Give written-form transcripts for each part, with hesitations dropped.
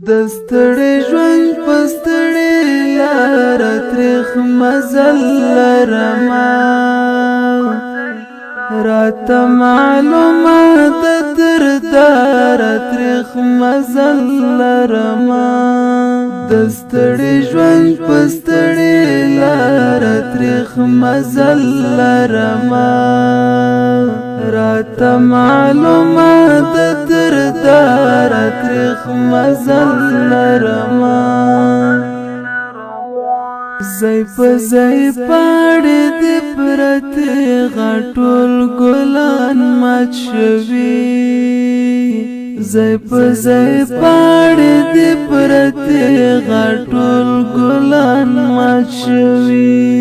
دستړي ژوند پستړي لار تریخ مزل لرما رات معلومه د دردار تریخ مزل لرما دستړي ژوند پستړي لار تریخ مزل لرما رات معلومه د دردار تریخ مزل لرما زای په زای پاړې د پرته غټول ګلان مات شوي زای په زای پاړې د پرته غټول ګلان مات شوي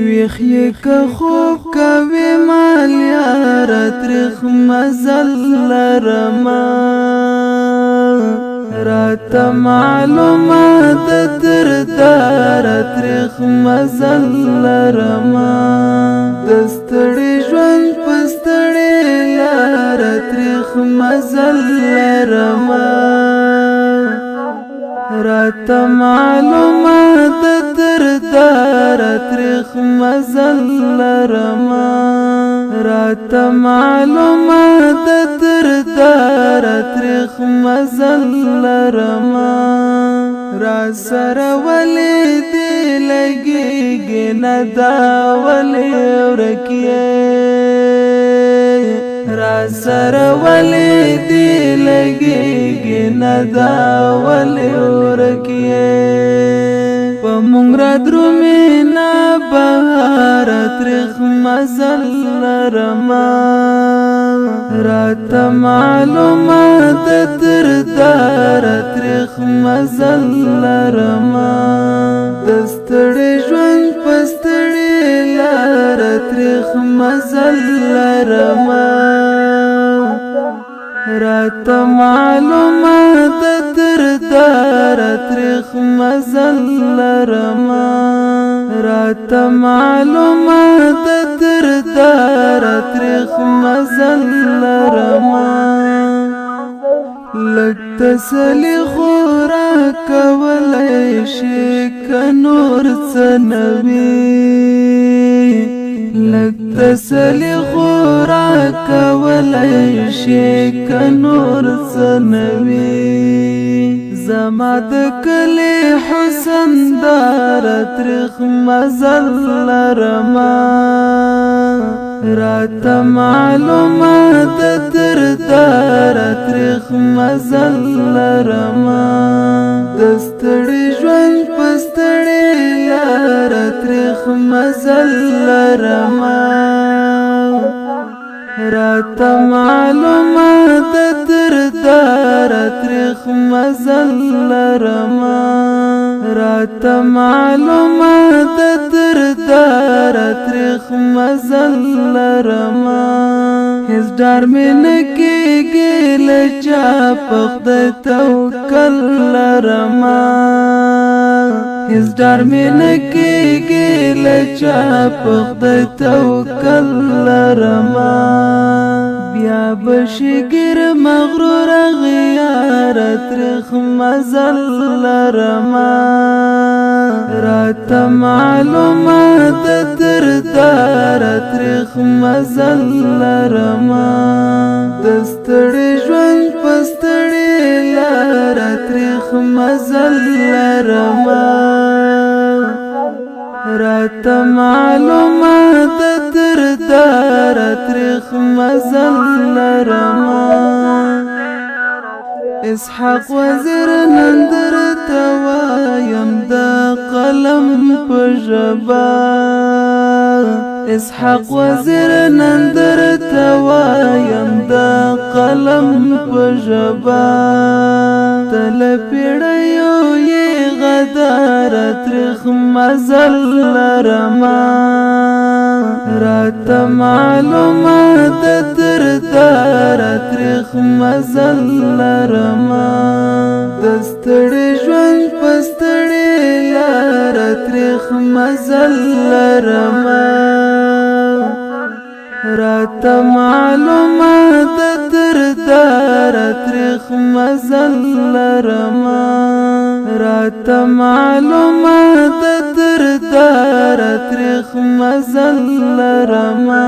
ویخ یک خوب کوي مال یار تریخ مزل لرما رات معلومه د دردار تریخ مزل لرما دستړي ژوند پستړي لار تریخ مزل لرما رات معلومه د دردار تریخ مزل لرما رات معلومه د دردار تریخ مزل لرما را سره ولې دې لګېږي نه دا ولې ورکیې را سره ولې دې لګېږي نه دا ولې ورکیې په مونږ را درومې نه بهار تریخ مزل لرما رات معلومه د دردار تریخ مزل لرما دستړي ژوند پستړي لار تریخ مزل لرما رات معلومه د دردار تریخ مزل لرما رات معلومه د دردار تریخ مزل لرما لږ تسلي خورا کولی شي که نور څه نه وي لږ تسلي خورا کولی شي که نور څه نه وي زما د کلي حسن دار تریخ مزل لرما رات معلومه د دردار تریخ مزل لرما دستړي ژوند پستړي لار تریخ مزل لرما رات معلومه د دردار تریخ مزل لرما رات معلومه د دردار تریخ مزل لرما هیڅ ډار مې نه کېږي له چا په خدای توکل لرما هیڅ ډار مې نه کېږي له چا په خدای توکل لرما بیا به شګیر مغرور غیار تریخ مزل لرما رات معلومه د دردار تریخ مزل لرما دستړي ژوند پستړي لار تریخ مزل لرما رات معلومه د دردار تریخ مزل لرما اسحاق وزیر نندر توایم د قلم په ژبه اسحاق وزیر نندر توایم د قلم په ژبه تل پیړیو یې غدار تریخ مزل لرما رات معلومه د دردار تریخ مزل لرما دستړي ژوند پستړي لار تریخ مزل لرما رات معلومه د دردار تریخ مزل لرم راته معلومه د دردار تریخ مزل لرما